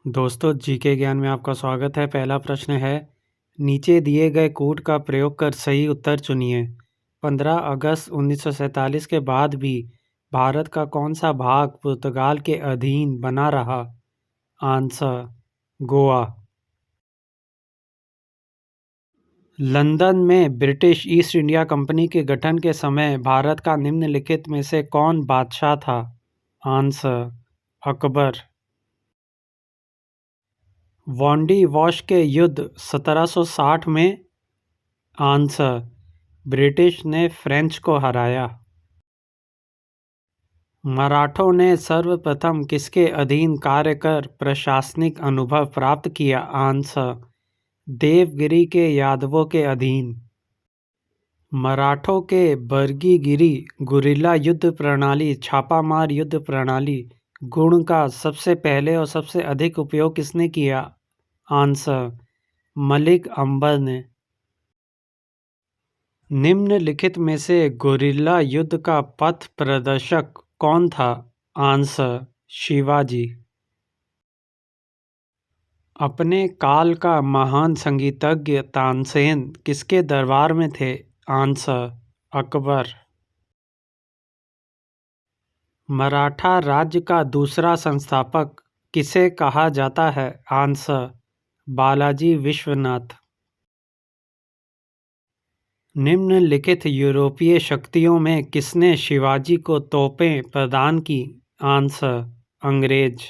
दोस्तों जीके ज्ञान में आपका स्वागत है। पहला प्रश्न है, नीचे दिए गए कूट का प्रयोग कर सही उत्तर चुनिए। 15 अगस्त 1947 के बाद भी भारत का कौन सा भाग पुर्तगाल के अधीन बना रहा? आंसर गोवा। लंदन में ब्रिटिश ईस्ट इंडिया कंपनी के गठन के समय भारत का निम्नलिखित में से कौन बादशाह था? आंसर अकबर। वॉन्डी वॉश के युद्ध 1760 में? आंसर ब्रिटिश ने फ्रेंच को हराया। मराठों ने सर्वप्रथम किसके अधीन कार्य कर प्रशासनिक अनुभव प्राप्त किया? आंसर देवगिरी के यादवों के अधीन। मराठों के बर्गीगिरी गुरिल्ला युद्ध प्रणाली छापामार युद्ध प्रणाली गुण का सबसे पहले और सबसे अधिक उपयोग किसने किया? आंसर मलिक अंबर ने। निम्नलिखित में से गुरिल्ला युद्ध का पथ प्रदर्शक कौन था? आंसर शिवाजी। अपने काल का महान संगीतज्ञ तानसेन किसके दरबार में थे? आंसर अकबर। मराठा राज्य का दूसरा संस्थापक किसे कहा जाता है? आंसर बालाजी विश्वनाथ। निम्नलिखित यूरोपीय शक्तियों में किसने शिवाजी को तोपें प्रदान की? आंसर अंग्रेज।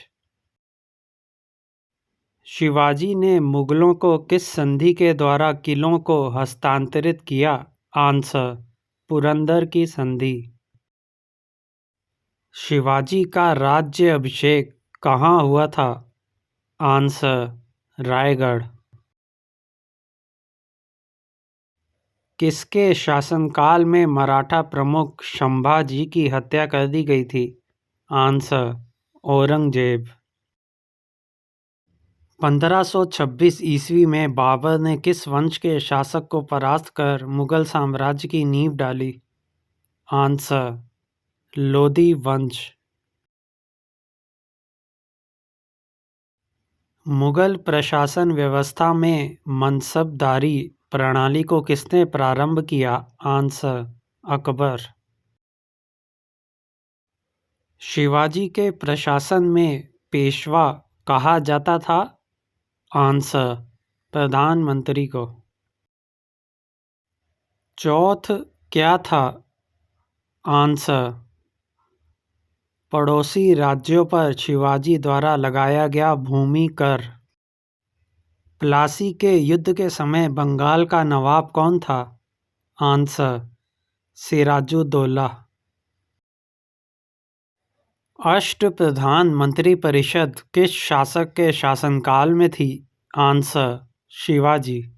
शिवाजी ने मुगलों को किस संधि के द्वारा किलों को हस्तांतरित किया? आंसर पुरंदर की संधि। शिवाजी का राज्य अभिषेक कहाँ हुआ था? आंसर रायगढ़। किसके शासनकाल में मराठा प्रमुख संभाजी की हत्या कर दी गई थी? आंसर औरंगजेब। 1526 ईस्वी में बाबर ने किस वंश के शासक को परास्त कर मुगल साम्राज्य की नींव डाली? आंसर लोधी वंश। मुगल प्रशासन व्यवस्था में मनसबदारी प्रणाली को किसने प्रारंभ किया? आंसर अकबर। शिवाजी के प्रशासन में पेशवा कहा जाता था? आंसर प्रधानमंत्री को। चौथ क्या था? आंसर पड़ोसी राज्यों पर शिवाजी द्वारा लगाया गया भूमि कर। प्लासी के युद्ध के समय बंगाल का नवाब कौन था? आंसर सिराजुद्दौला। अष्टप्रधान मंत्रिपरिषद किस शासक के शासनकाल में थी? आंसर शिवाजी।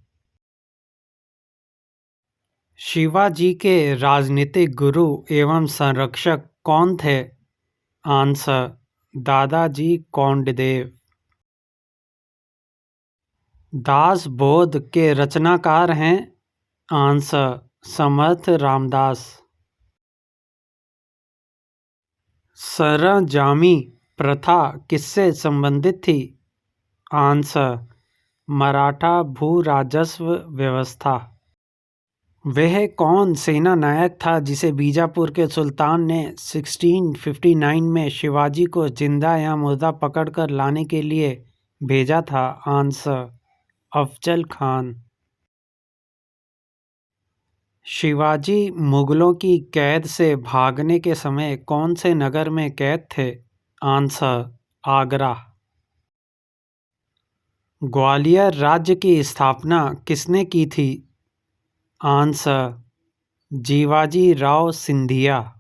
शिवाजी के राजनीतिक गुरु एवं संरक्षक कौन थे? आंसर दादाजी कोंडदेव। दास बोध के रचनाकार हैं? आंसर समर्थ रामदास। सरंजामी प्रथा किससे संबंधित थी? आंसर मराठा भू राजस्व व्यवस्था। वह कौन सेना नायक था जिसे बीजापुर के सुल्तान ने 1659 में शिवाजी को जिंदा या मुर्दा पकड़कर लाने के लिए भेजा था? आंसर अफजल खान। शिवाजी मुगलों की कैद से भागने के समय कौन से नगर में कैद थे? आंसर आगरा। ग्वालियर राज्य की स्थापना किसने की थी? आंसर जीवाजी राव सिंधिया।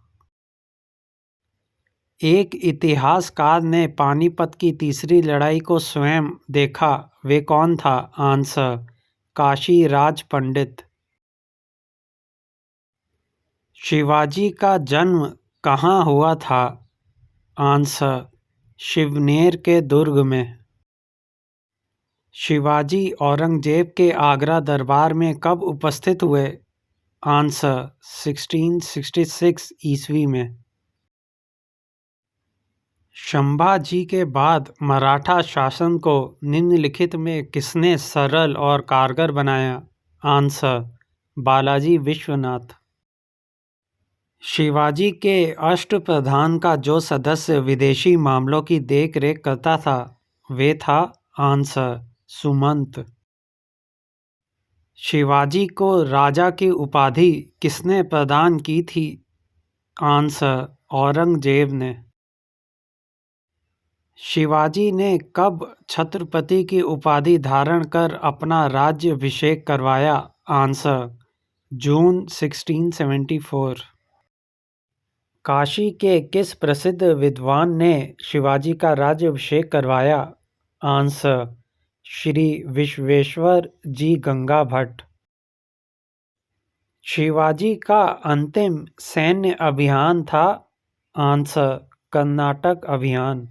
एक इतिहासकार ने पानीपत की तीसरी लड़ाई को स्वयं देखा, वे कौन था? आंसर काशीराज पंडित। शिवाजी का जन्म कहाँ हुआ था? आंसर शिवनेर के दुर्ग में। शिवाजी औरंगजेब के आगरा दरबार में कब उपस्थित हुए? आंसर 1666 ईस्वी में। संभाजी के बाद मराठा शासन को निम्नलिखित में किसने सरल और कारगर बनाया? आंसर: बालाजी विश्वनाथ। शिवाजी के अष्टप्रधान का जो सदस्य विदेशी मामलों की देखरेख करता था वे था? आंसर: सुमंत। शिवाजी को राजा की उपाधि किसने प्रदान की थी? आंसर: औरंगजेब ने। शिवाजी ने कब छत्रपति की उपाधि धारण कर अपना राज्याभिषेक करवाया? आंसर: जून 1674। काशी के किस प्रसिद्ध विद्वान ने शिवाजी का राज्याभिषेक करवाया? आंसर: श्री विश्वेश्वर जी गंगा भट्ट। शिवाजी का अंतिम सैन्य अभियान था? आंसर: कर्नाटक अभियान।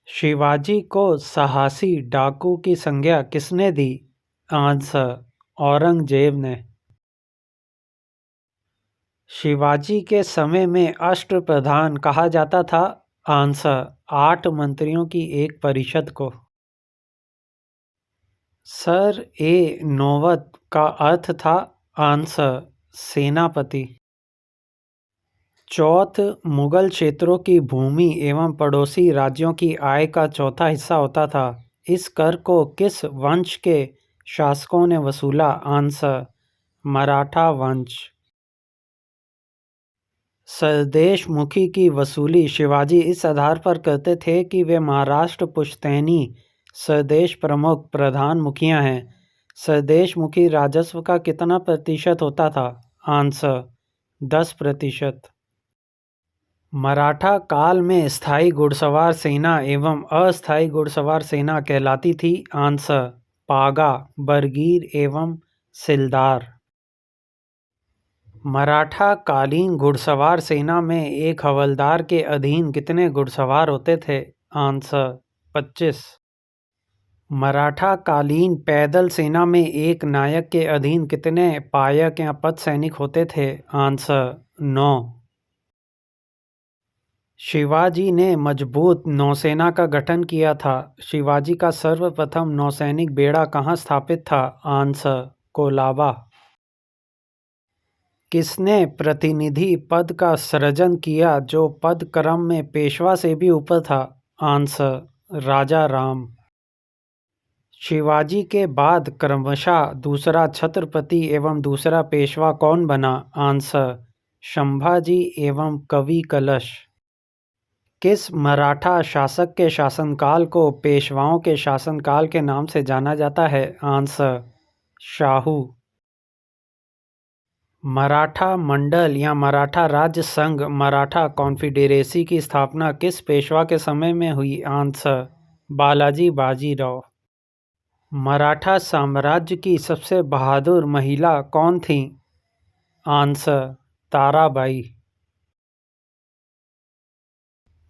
शिवाजी को साहसी डाकू की संज्ञा किसने दी? आंसर: औरंगजेब ने। शिवाजी के समय में अष्टप्रधान कहा जाता था? आंसर: 8 मंत्रियों की एक परिषद को। सर ए नौबत का अर्थ था? आंसर: सेनापति। चौथ मुगल क्षेत्रों की भूमि एवं पड़ोसी राज्यों की आय का चौथा हिस्सा होता था। इस कर को किस वंश के शासकों ने वसूला? आंसर: मराठा वंश। सरदेशमुखी की वसूली शिवाजी इस आधार पर करते थे कि वे महाराष्ट्र पुश्तैनी सरदेश प्रमुख प्रधान मुखिया हैं। सरदेशमुखी राजस्व का कितना प्रतिशत होता था? आंसर: 10%। मराठा काल में स्थायी घुड़सवार सेना एवं अस्थायी घुड़सवार सेना कहलाती थी? आंसर: पागा, बरगीर एवं सिलदार। मराठा कालीन घुड़सवार सेना में एक हवलदार के अधीन कितने घुड़सवार होते थे? आंसर: 25। मराठा कालीन पैदल सेना में एक नायक के अधीन कितने पायक या पथ सैनिक होते थे? आंसर: 9। शिवाजी ने मजबूत नौसेना का गठन किया था। शिवाजी का सर्वप्रथम नौसैनिक बेड़ा कहाँ स्थापित था? आंसर: कोलाबा। किसने प्रतिनिधि पद का सृजन किया जो पद क्रम में पेशवा से भी ऊपर था? आंसर: राजा राम। शिवाजी के बाद क्रमशः दूसरा छत्रपति एवं दूसरा पेशवा कौन बना? आंसर: संभाजी एवं कवि कलश। किस मराठा शासक के शासनकाल को पेशवाओं के शासनकाल के नाम से जाना जाता है? आंसर: शाहू। मराठा मंडल या मराठा राज्य संघ मराठा कॉन्फेडरेसी की स्थापना किस पेशवा के समय में हुई? आंसर: बालाजी बाजीराव। मराठा साम्राज्य की सबसे बहादुर महिला कौन थीं? आंसर: ताराबाई।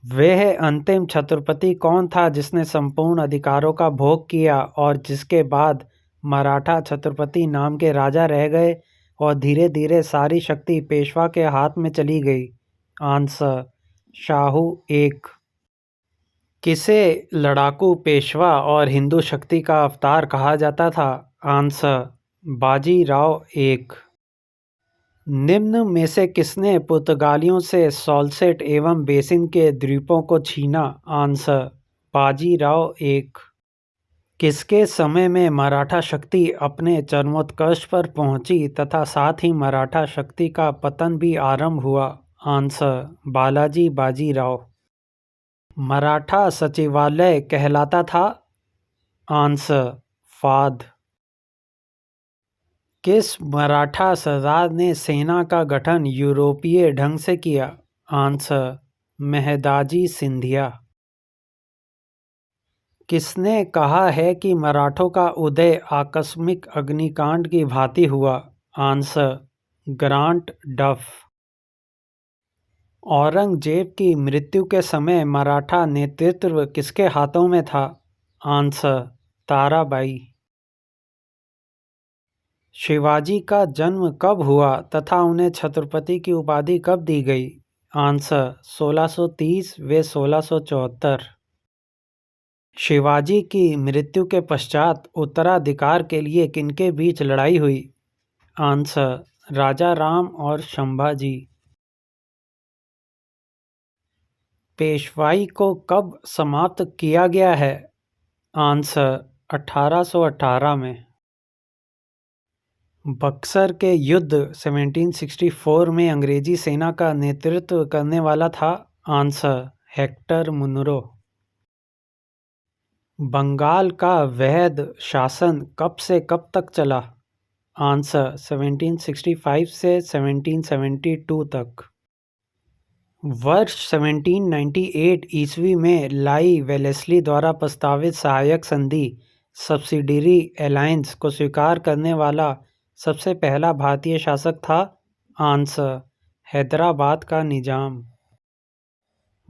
वह अंतिम छत्रपति कौन था जिसने संपूर्ण अधिकारों का भोग किया और जिसके बाद मराठा छत्रपति नाम के राजा रह गए और धीरे धीरे सारी शक्ति पेशवा के हाथ में चली गई? आंसर: शाहू एक। किसे लड़ाकू पेशवा और हिंदू शक्ति का अवतार कहा जाता था? आंसर: बाजीराव एक। निम्न में से किसने पुर्तगालियों से सॉल्सेट एवं बेसिन के द्वीपों को छीना? आंसर: बाजीराव एक। किसके समय में मराठा शक्ति अपने चरमोत्कर्ष पर पहुंची तथा साथ ही मराठा शक्ति का पतन भी आरंभ हुआ? आंसर: बालाजी बाजीराव। मराठा सचिवालय कहलाता था? Answer: Fahd. किस मराठा सरदार ने सेना का गठन यूरोपीय ढंग से किया? आंसर: मेहदाजी सिंधिया। किसने कहा है कि मराठों का उदय आकस्मिक अग्निकांड की भांति हुआ? आंसर: ग्रांट डफ। औरंगजेब की मृत्यु के समय मराठा नेतृत्व किसके हाथों में था? आंसर: ताराबाई। शिवाजी का जन्म कब हुआ तथा उन्हें छत्रपति की उपाधि कब दी गई? आंसर 1630 व 1674। शिवाजी की मृत्यु के पश्चात उत्तराधिकार के लिए किनके बीच लड़ाई हुई? आंसर राजा राम और संभाजी। पेशवाई को कब समाप्त किया गया है? आंसर 1818 में। बक्सर के युद्ध 1764 में अंग्रेजी सेना का नेतृत्व करने वाला था? Answer Hector Munro. बंगाल का वैध शासन कब से कब तक चला? आंसर 1765 से 1772 तक। वर्ष 1798 ईस्वी में लाई वेलेस्ली द्वारा प्रस्तावित सहायक संधि सब्सिडियरी अलायंस को स्वीकार करने वाला सबसे पहला भारतीय शासक था? आंसर हैदराबाद का निजाम।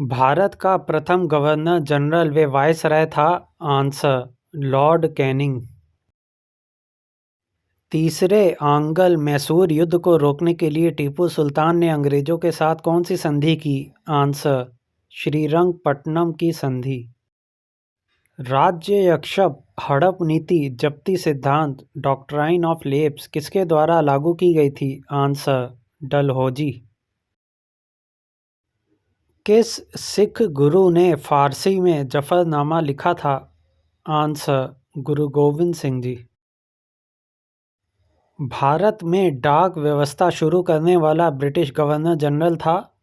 भारत का प्रथम गवर्नर जनरल व वायसराय था? Answer Lord Canning. तीसरे आंग्ल मैसूर युद्ध को रोकने के लिए टीपू सुल्तान ने अंग्रेजों के साथ कौन सी संधि की? आंसर श्रीरंगपट्टनम की संधि। राज्यक्षब हड़प नीति जब्ती सिद्धांत डॉक्ट्राइन ऑफ लेप्स किसके द्वारा लागू की गई थी? आंसर डलहौजी। किस सिख गुरु ने फारसी में जफरनामा लिखा था? आंसर गुरु गोविंद सिंह जी। भारत में डाक व्यवस्था शुरू करने वाला ब्रिटिश गवर्नर जनरल था?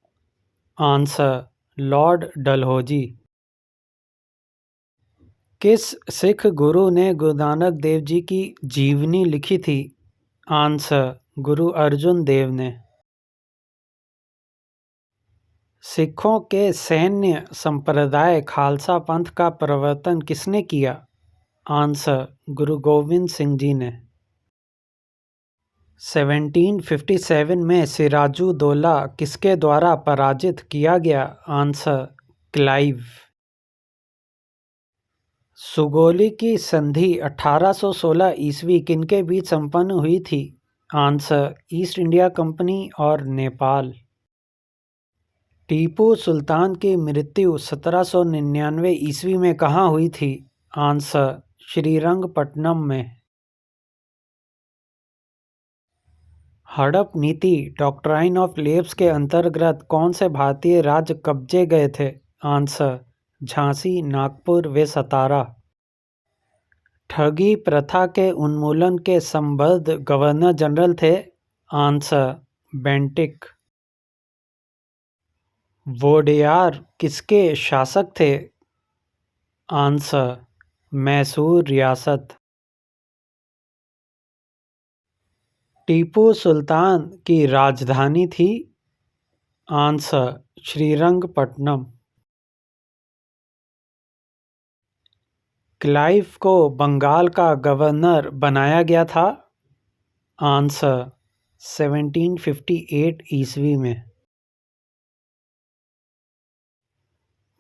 Answer Lord Dalhousie. किस सिख गुरु ने गुरु नानक देव जी की जीवनी लिखी थी? आंसर गुरु अर्जुन देव ने। सिखों के सैन्य संप्रदाय खालसा पंथ का प्रवर्तन किसने किया? आंसर गुरु गोविंद सिंह जी ने। 1757 में सिराजुद्दौला किसके द्वारा पराजित किया गया? Answer Clive. सुगौली की संधि 1816 ईस्वी किनके बीच संपन्न हुई थी? आंसर ईस्ट इंडिया कंपनी और नेपाल। टीपू सुल्तान की मृत्यु 1799 ईस्वी में कहाँ हुई थी? आंसर श्रीरंगपट्टनम में। हड़प नीति डॉक्ट्राइन ऑफ लेप्स के अंतर्गत कौन से भारतीय राज्य कब्जे गए थे? आंसर झांसी, नागपुर व सतारा। ठगी प्रथा के उन्मूलन के संबद्ध गवर्नर जनरल थे? Answer Bentinck. वोडेयार किसके शासक थे? आंसर मैसूर रियासत। टीपू सुल्तान की राजधानी थी? आंसर श्रीरंगपट्टनम। क्लाइव को बंगाल का गवर्नर बनाया गया था? आंसर 1758 ईस्वी में।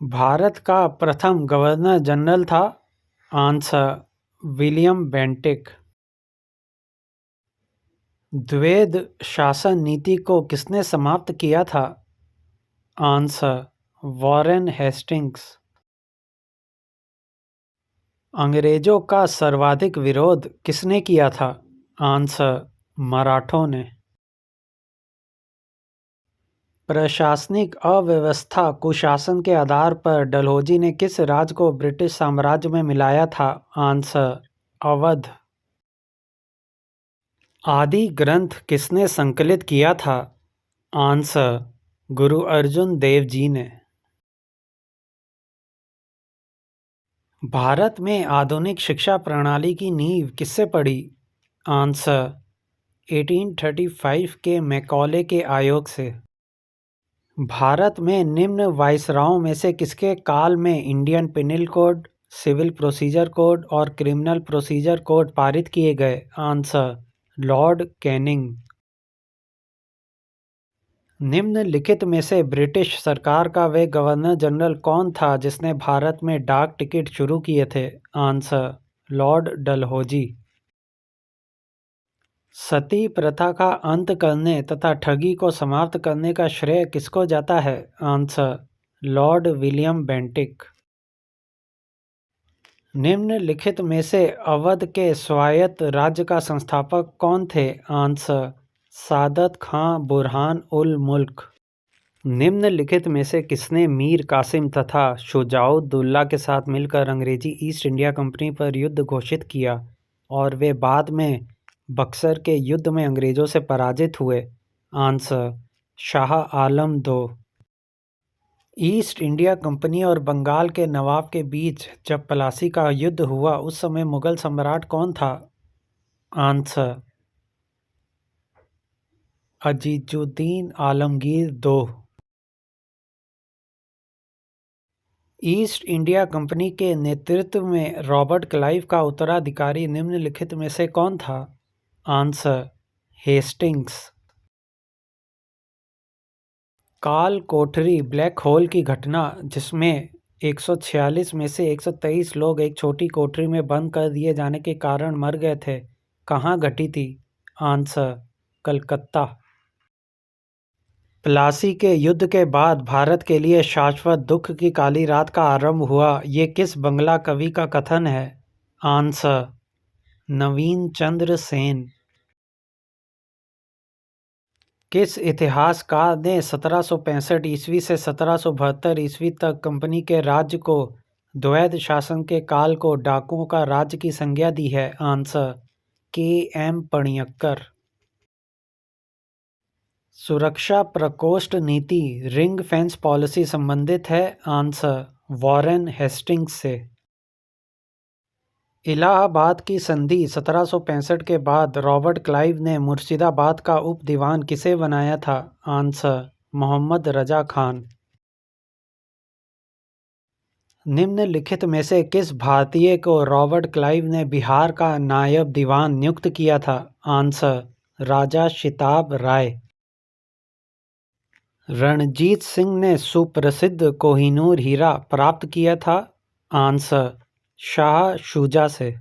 भारत का प्रथम गवर्नर जनरल था? Answer William Bentinck. द्वैध शासन नीति को किसने समाप्त किया था? Answer Warren Hastings. अंग्रेजों का सर्वाधिक विरोध किसने किया था? आंसर मराठों ने। प्रशासनिक अव्यवस्था कुशासन के आधार पर डलहौजी ने किस राज्य को ब्रिटिश साम्राज्य में मिलाया था? आंसर अवध। आदि ग्रंथ किसने संकलित किया था? आंसर गुरु अर्जुन देव जी ने। भारत में आधुनिक शिक्षा प्रणाली की नींव किससे पड़ी? आंसर 1835 के मैकॉले के आयोग से। भारत में निम्न वाइसरायों में से किसके काल में Indian penal code, civil procedure code और क्रिमिनल प्रोसीजर कोड पारित किए गए? Answer Lord Canning. निम्नलिखित में से ब्रिटिश सरकार का वह गवर्नर जनरल कौन था जिसने भारत में डाक टिकट शुरू किए थे? Answer Lord Dalhousie. सती प्रथा का अंत करने तथा ठगी को समाप्त करने का श्रेय किसको जाता है? Answer, Lord William Bentinck. निम्नलिखित में से अवध के स्वायत्त राज्य का संस्थापक कौन थे? आंसर, सादत खां बुरहान उल मुल्क। निम्नलिखित में से किसने मीर कासिम तथा शुजाउद्दौला के साथ मिलकर अंग्रेजी ईस्ट इंडिया कंपनी पर युद्ध घोषित किया और वे बाद में बक्सर के युद्ध में अंग्रेजों से पराजित हुए? आंसर, शाह आलम दो। ईस्ट इंडिया कंपनी और बंगाल के नवाब के बीच जब प्लासी का युद्ध हुआ उस समय मुगल सम्राट कौन था? आंसर, अजीजुद्दीन आलमगीर दो। ईस्ट इंडिया कंपनी के नेतृत्व में रॉबर्ट क्लाइव का उत्तराधिकारी निम्नलिखित में से कौन था? Answer, Hastings. काल कोठरी ब्लैक होल की घटना जिसमें 146 में से 123 लोग एक छोटी कोठरी में बंद कर दिए जाने के कारण मर गए थे, कहाँ घटी थी? आंसर, कलकत्ता। प्लासी के युद्ध के बाद भारत के लिए शाश्वत दुख की काली रात का आरंभ हुआ, ये किस बंगला कवि का कथन है? आंसर, नवीन चंद्र सेन। किस इतिहासकार ने 1765 ईस्वी से 1772 ईस्वी तक कंपनी के राज्य को द्वैध शासन के काल को डाकुओं का राज्य की संज्ञा दी है? Answer, K M. पणिक्कर। सुरक्षा प्रकोष्ठ नीति रिंग फेंस पॉलिसी संबंधित है? आंसर, वॉरेन हेस्टिंग्स से। इलाहाबाद की संधि 1765 के बाद रॉबर्ट क्लाइव ने मुर्शिदाबाद का उप दीवान किसे बनाया था? आंसर, मोहम्मद रजा खान। निम्नलिखित में से किस भारतीय को रॉबर्ट क्लाइव ने बिहार का नायब दीवान नियुक्त किया था? आंसर, राजा शिताब राय। रणजीत सिंह ने सुप्रसिद्ध कोहिनूर हीरा प्राप्त किया था? आंसर, शाह शुजा से।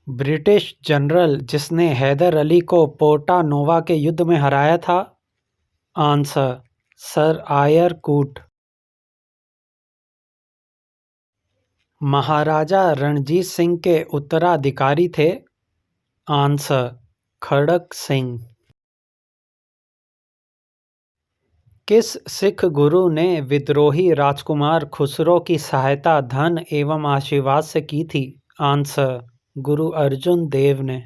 ब्रिटिश जनरल जिसने हैदर अली को पोर्टा नोवा के युद्ध में हराया था? आंसर, सर आयर कूट। महाराजा रणजीत सिंह के उत्तराधिकारी थे? आंसर, खड़क सिंह। किस सिख गुरु ने विद्रोही राजकुमार खुसरो की सहायता धन एवं आशीर्वाद से की थी? आंसर, गुरु अर्जुन देव ने।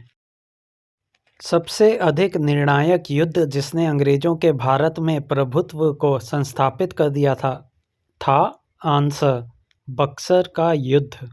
सबसे अधिक निर्णायक युद्ध जिसने अंग्रेजों के भारत में प्रभुत्व को संस्थापित कर दिया था? आंसर, बक्सर का युद्ध।